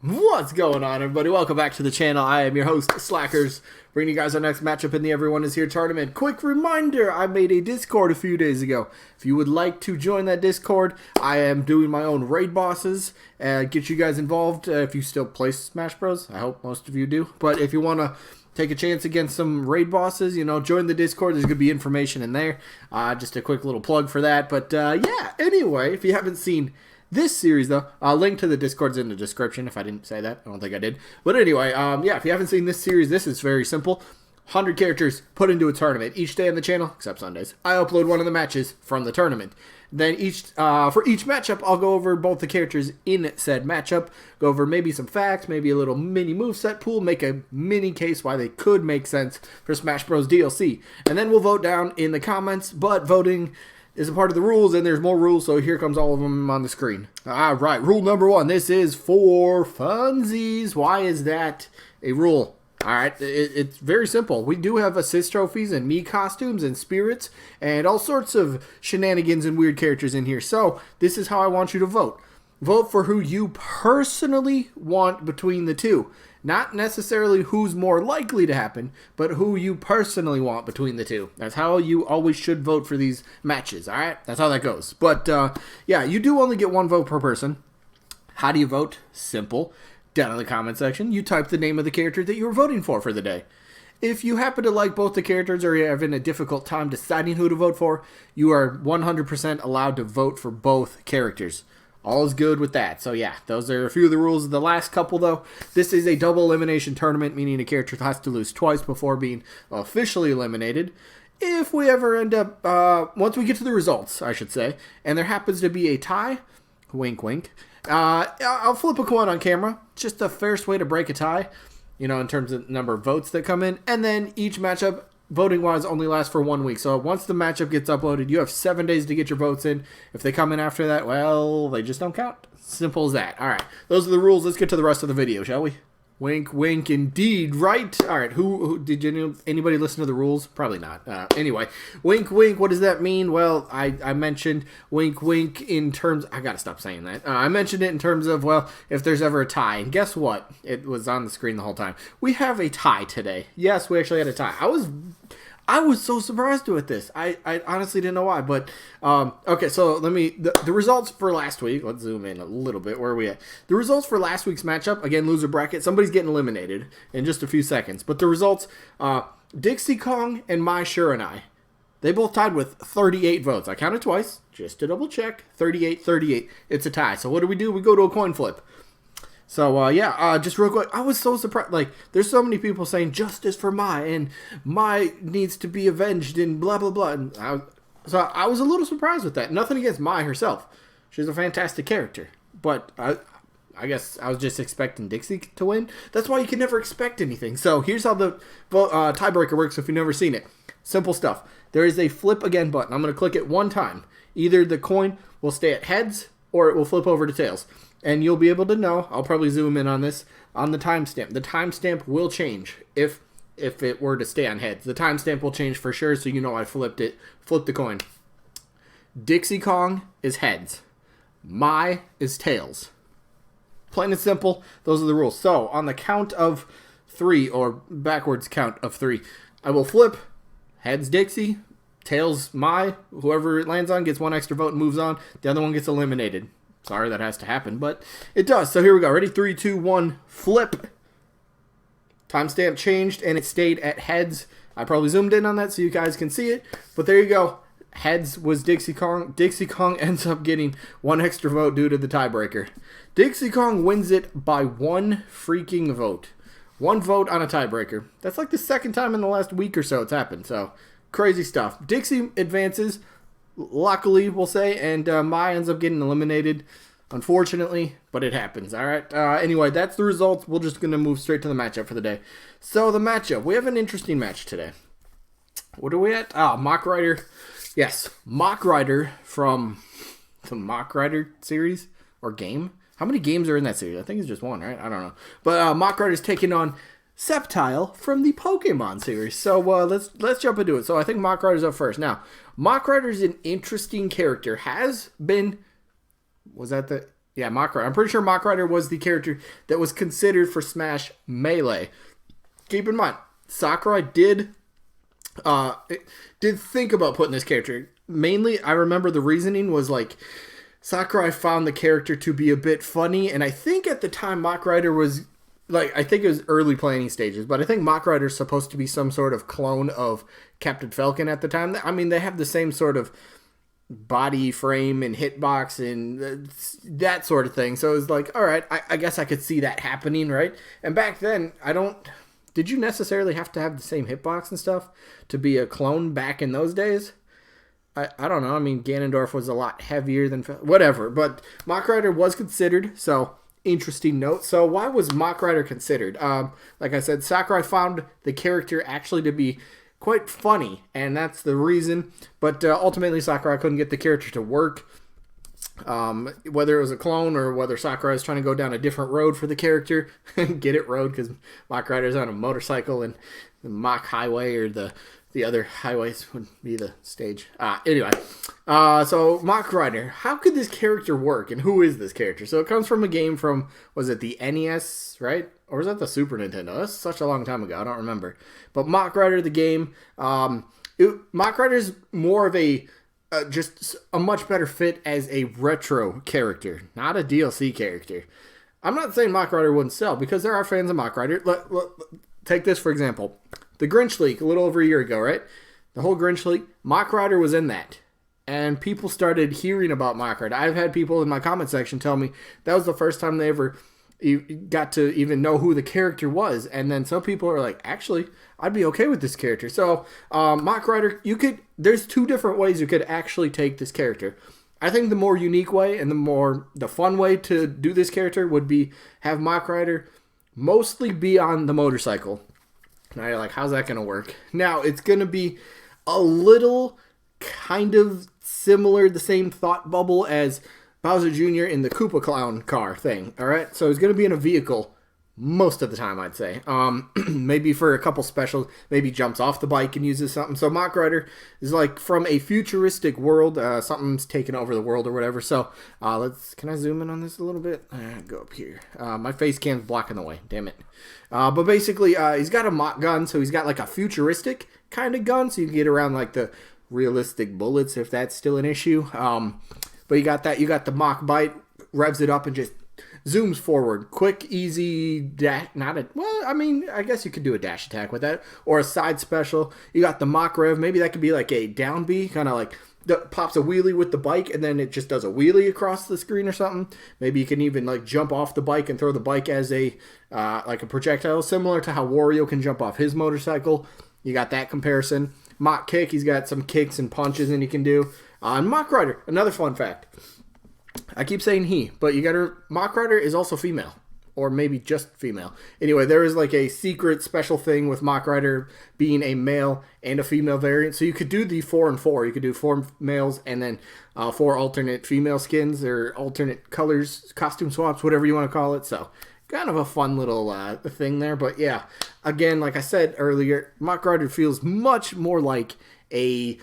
What's going on, everybody? Welcome back to the channel. I am your host, Slackers, bringing you guys our next matchup in the Everyone Is Here tournament. Quick reminder, I made a Discord a few days ago. If you would like to join that Discord, I am doing my own raid bosses, get you guys involved if you still play Smash Bros. I hope most of you do. But if you want to take a chance against some raid bosses, join the Discord. There's going to be information in there. Just a quick little plug for that. But yeah, anyway, if you haven't seen this series, though, I'll link to the Discord's in the description if I didn't say that. I don't think I did. But anyway, yeah, if you haven't seen this series, this is very simple. 100 characters put into a tournament each day on the channel, except Sundays. I upload one of the matches from the tournament. Then for each matchup, I'll go over both the characters in said matchup, go over maybe some facts, maybe a little mini moveset pool, make a mini case why they could make sense for Smash Bros. DLC. And then we'll vote down in the comments, but voting is a part of the rules, and there's more rules, so here comes all of them on the screen. All right, rule number 1. This is for funsies. Why is that a rule? All right, it's very simple. We do have assist trophies and me costumes and spirits and all sorts of shenanigans and weird characters in here. So this is how I want you to vote. Vote for who you personally want between the two. Not necessarily who's more likely to happen, but who you personally want between the two. That's how you always should vote for these matches, all right? That's how that goes. But, yeah, you do only get one vote per person. How do you vote? Simple. Down in the comment section, you type the name of the character that you were voting for the day. If you happen to like both the characters or you're having a difficult time deciding who to vote for, you are 100% allowed to vote for both characters. All is good with that. So yeah, those are a few of the rules of the last couple, though. This is a double elimination tournament, meaning a character has to lose twice before being officially eliminated. If we ever end up, once we get to the results, I should say, and there happens to be a tie, wink wink, I'll flip a coin on camera. Just the fairest way to break a tie, in terms of number of votes that come in. And then each matchup, voting-wise, only lasts for 1 week. So once the matchup gets uploaded, you have 7 days to get your votes in. If they come in after that, well, they just don't count. Simple as that. All right, those are the rules. Let's get to the rest of the video, shall we? Wink, wink, indeed, right? All right, who did anybody listen to the rules? Probably not. Anyway, wink, wink, what does that mean? Well, I mentioned wink, wink in terms, I gotta stop saying that. I mentioned it in terms of, well, if there's ever a tie, and guess what? It was on the screen the whole time. We have a tie today. Yes, we actually had a tie. I was so surprised with this. I honestly didn't know why, but okay, so let me, the results for last week, let's zoom in a little bit, where are we at? The results for last week's matchup, again, loser bracket, somebody's getting eliminated in just a few seconds, but the results, Dixie Kong and My Sure and I, they both tied with 38 votes. I counted twice, just to double check, 38, it's a tie. So what do? We go to a coin flip. So, yeah, just real quick, I was so surprised. Like, there's so many people saying justice for Mai, and Mai needs to be avenged, and blah, blah, blah. And so I was a little surprised with that. Nothing against Mai herself. She's a fantastic character. But I guess I was just expecting Dixie to win. That's why you can never expect anything. So here's how the tiebreaker works if you've never seen it. Simple stuff. There is a flip again button. I'm going to click it one time. Either the coin will stay at heads, or it will flip over to tails. And you'll be able to know, I'll probably zoom in on this, on the timestamp. The timestamp will change if it were to stay on heads. The timestamp will change for sure, so you know I flipped the coin. Dixie Kong is heads. Mai is tails. Plain and simple, those are the rules. So, on the count of 3, or backwards count of 3, I will flip heads Dixie, tails Mai. Whoever it lands on gets 1 extra vote and moves on. The other one gets eliminated. Sorry that has to happen, but it does. So here we go. Ready? 3, 2, 1, flip. Timestamp changed, and it stayed at heads. I probably zoomed in on that so you guys can see it, but there you go. Heads was Dixie Kong. Dixie Kong ends up getting 1 extra vote due to the tiebreaker. Dixie Kong wins it by 1 freaking vote. 1 vote on a tiebreaker. That's like the second time in the last week or so it's happened, so crazy stuff. Dixie advances, luckily, we'll say, and Mai ends up getting eliminated, unfortunately, but it happens, all right? Anyway, that's the results. We're just going to move straight to the matchup for the day. So, the matchup. We have an interesting match today. What are we at? Mach Rider. Yes, Mach Rider from the Mach Rider series, or game. How many games are in that series? I think it's just 1, right? I don't know. But Mach Rider's taking on Sceptile from the Pokemon series. So let's jump into it. So I think Mach Rider's up first. Now, Mach Rider's an interesting character. Has been, was that the Yeah, Mach Rider. I'm pretty sure Mach Rider was the character that was considered for Smash Melee. Keep in mind, Sakurai did think about putting this character. Mainly, I remember the reasoning was like Sakurai found the character to be a bit funny, and I think at the time Mach Rider was like, I think it was early planning stages, but I think Mach Rider is supposed to be some sort of clone of Captain Falcon at the time. I mean, they have the same sort of body frame and hitbox and that sort of thing. So it was like, all right, I guess I could see that happening, right? And back then, did you necessarily have to have the same hitbox and stuff to be a clone back in those days? I don't know. I mean, Ganondorf was a lot heavier than whatever, but Mach Rider was considered, so interesting note. So why was Mach Rider considered? Like I said, Sakurai found the character actually to be quite funny, and that's the reason. But ultimately, Sakurai couldn't get the character to work. Whether it was a clone or whether Sakurai was trying to go down a different road for the character. Get it, road, because Mach Rider's on a motorcycle, and the Mach Highway or the other highways would be the stage. Anyway, so Mach Rider, how could this character work, and who is this character? So it comes from a game from, was it the NES, right? Or was that the Super Nintendo? That's such a long time ago, I don't remember. But Mach Rider, the game, Mach Rider's more of just a much better fit as a retro character, not a DLC character. I'm not saying Mach Rider wouldn't sell, because there are fans of Mach Rider. Take this for example. The Grinch leak a little over a year ago, right? The whole Grinch leak, Mach Rider was in that. And people started hearing about Mach Rider. I've had people in my comment section tell me that was the first time they ever got to even know who the character was. And then some people are like, actually, I'd be okay with this character. So, Mach Rider, there's two different ways you could actually take this character. I think the more unique way and the fun way to do this character would be have Mach Rider mostly be on the motorcycle. Now you're like, how's that going to work? Now, it's going to be a little kind of similar, the same thought bubble as Bowser Jr. in the Koopa Clown car thing, all right? So he's going to be in a vehicle most of the time, I'd say. Maybe for a couple specials, maybe jumps off the bike and uses something. So Mach Rider is like from a futuristic world. Something's taken over the world or whatever. So can I zoom in on this a little bit? Go up here. My face cam's blocking the way. Damn it. But basically, he's got a Mach gun, so he's got like a futuristic kind of gun, so you can get around like the realistic bullets if that's still an issue. But you got that. You got the Mach bite, revs it up, and just zooms forward. Quick, easy dash. I guess you could do a dash attack with that. Or a side special. You got the Mach rev. Maybe that could be like a down B. Kind of like pops a wheelie with the bike and then it just does a wheelie across the screen or something. Maybe you can even like jump off the bike and throw the bike as a projectile. Similar to how Wario can jump off his motorcycle. You got that comparison. Mach kick. He's got some kicks and punches and he can do. And Mach Rider. Another fun fact. I keep saying he, but Mach Rider is also female. Or maybe just female. Anyway, there is like a secret special thing with Mach Rider being a male and a female variant. So you could do the 4 and 4. You could do 4 males and then 4 alternate female skins or alternate colors, costume swaps, whatever you want to call it. So kind of a fun little thing there. But yeah, again, like I said earlier, Mach Rider feels much more like a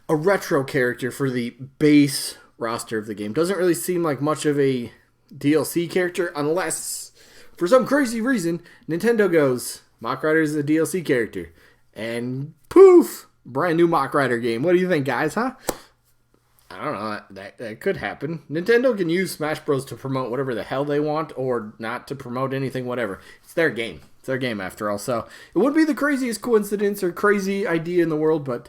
retro character for the base roster of the game. Doesn't really seem like much of a DLC character unless, for some crazy reason, Nintendo goes, Mach Rider is a DLC character. And poof! Brand new Mach Rider game. What do you think, guys, huh? I don't know. That could happen. Nintendo can use Smash Bros. To promote whatever the hell they want or not to promote anything, whatever. It's their game. It's their game after all. So it wouldn't be the craziest coincidence or crazy idea in the world, but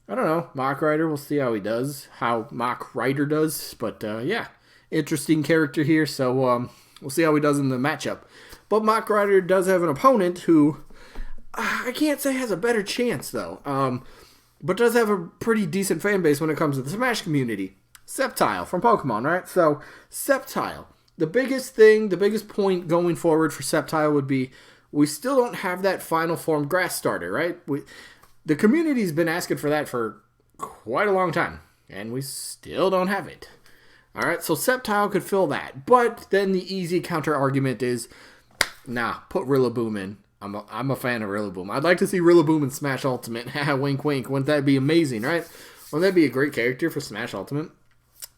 I don't know. Mach Rider, we'll see how he does. How Mach Rider does. But yeah. Interesting character here, so we'll see how he does in the matchup. But Mach Rider does have an opponent who I can't say has a better chance, though, but does have a pretty decent fan base when it comes to the Smash community. Sceptile from Pokemon, right? So, Sceptile. The biggest point going forward for Sceptile would be we still don't have that final form grass starter, right? The community's been asking for that for quite a long time, and we still don't have it. All right, so Sceptile could fill that. But then the easy counter argument is, nah, put Rillaboom in. I'm a fan of Rillaboom. I'd like to see Rillaboom in Smash Ultimate. Wink, wink. Wouldn't that be amazing, right? Wouldn't that be a great character for Smash Ultimate?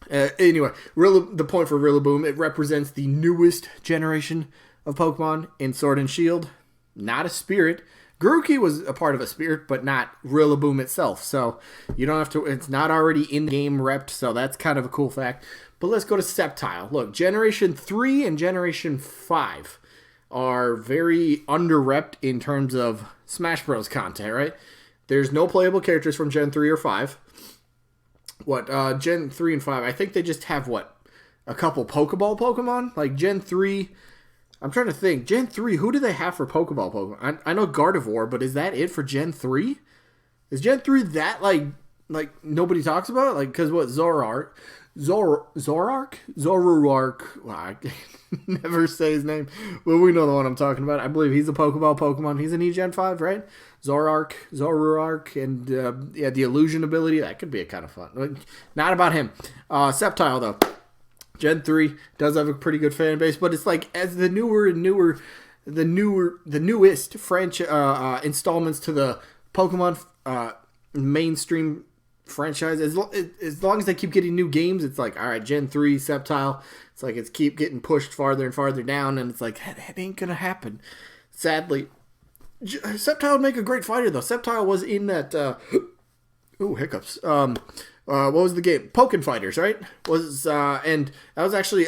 Anyway, the point for Rillaboom, it represents the newest generation of Pokemon in Sword and Shield. Not a spirit. Grookey was a part of a spirit, but not Rillaboom itself. So you don't have to, it's not already in-game repped, so that's kind of a cool fact. But let's go to Sceptile. Look, Generation 3 and Generation 5 are very under-repped in terms of Smash Bros. Content, right? There's no playable characters from Gen 3 or 5. Gen 3 and 5, I think they just have, a couple Pokeball Pokemon? Like, Gen 3, I'm trying to think. Gen 3, who do they have for Pokeball Pokemon? I know Gardevoir, but is that it for Gen 3? Is Gen 3 that, like nobody talks about it? Like, because Zoroark? Well, I can never say his name, but we know the one I'm talking about. I believe he's a Pokeball Pokemon. He's an E-Gen 5, right? Zoroark, and the illusion ability, that could be kind of fun. Not about him. Sceptile, though. Gen 3 does have a pretty good fan base, but it's like, as the newest installments to the Pokemon mainstream franchise, as long as they keep getting new games, it's like, all right, Gen 3 Sceptile, it's like it's keep getting pushed farther and farther down, and it's like, that ain't gonna happen, sadly. Sceptile would make a great fighter, though. Sceptile was in that hiccups, what was the game? Pokken Fighters, right? And that was actually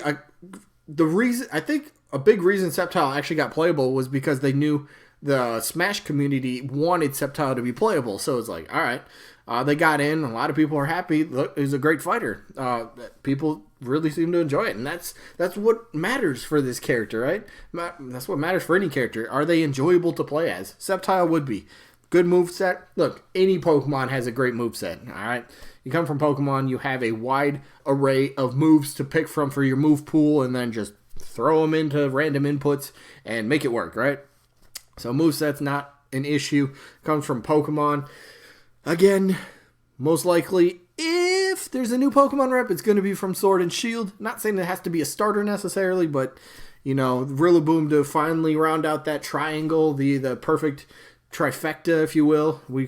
the reason, I think a big reason Sceptile actually got playable was because they knew the Smash community wanted Sceptile to be playable, so it's like, all right, they got in. A lot of people are happy. Look, he's a great fighter. People really seem to enjoy it, and that's what matters for this character, right? That's what matters for any character. Are they enjoyable to play as? Sceptile would be. Good moveset. Look, any Pokemon has a great moveset, all right? You come from Pokemon, you have a wide array of moves to pick from for your move pool, and then just throw them into random inputs and make it work, right? So moveset's not an issue. Comes from Pokemon. Again, most likely, if there's a new Pokemon rep, it's going to be from Sword and Shield. Not saying it has to be a starter necessarily, but, Rillaboom to finally round out that triangle, the perfect trifecta, if you will. We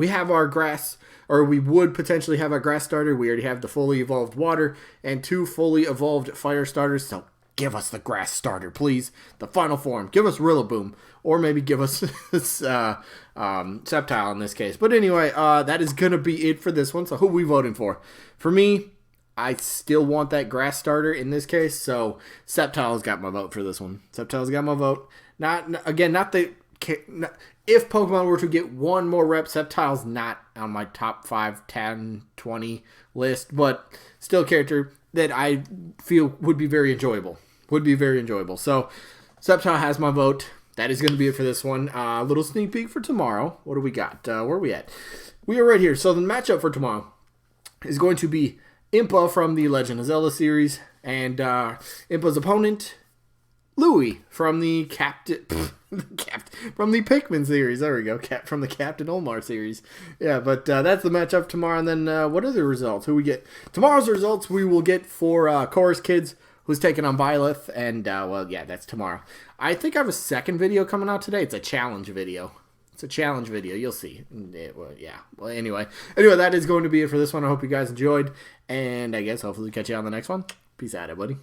have our grass, or we would potentially have our grass starter. We already have the fully evolved water and 2 fully evolved fire starters, so give us the grass starter, please. The final form. Give us Rillaboom. Or maybe give us Sceptile in this case. But anyway, that is going to be it for this one. So who are we voting for? For me, I still want that grass starter in this case. So Sceptile's got my vote for this one. Sceptile's got my vote. If Pokemon were to get one more rep, Sceptile's not on my top 5, 10, 20 list. But still a character that I feel would be very enjoyable. So Sceptile has my vote. That is going to be it for this one. A little sneak peek for tomorrow. What do we got? Where are we at? We are right here. So the matchup for tomorrow is going to be Impa from the Legend of Zelda series, and Impa's opponent, Louie from the from the Pikmin series. There we go. From the Captain Omar series. Yeah, but that's the matchup tomorrow. And then what are the results? Who we get? Tomorrow's results we will get for Chorus Kids, who's taking on Byleth, and, that's tomorrow. I think I have a second video coming out today. It's a challenge video. You'll see. Well, anyway, that is going to be it for this one. I hope you guys enjoyed, and I guess hopefully catch you on the next one. Peace out, everybody.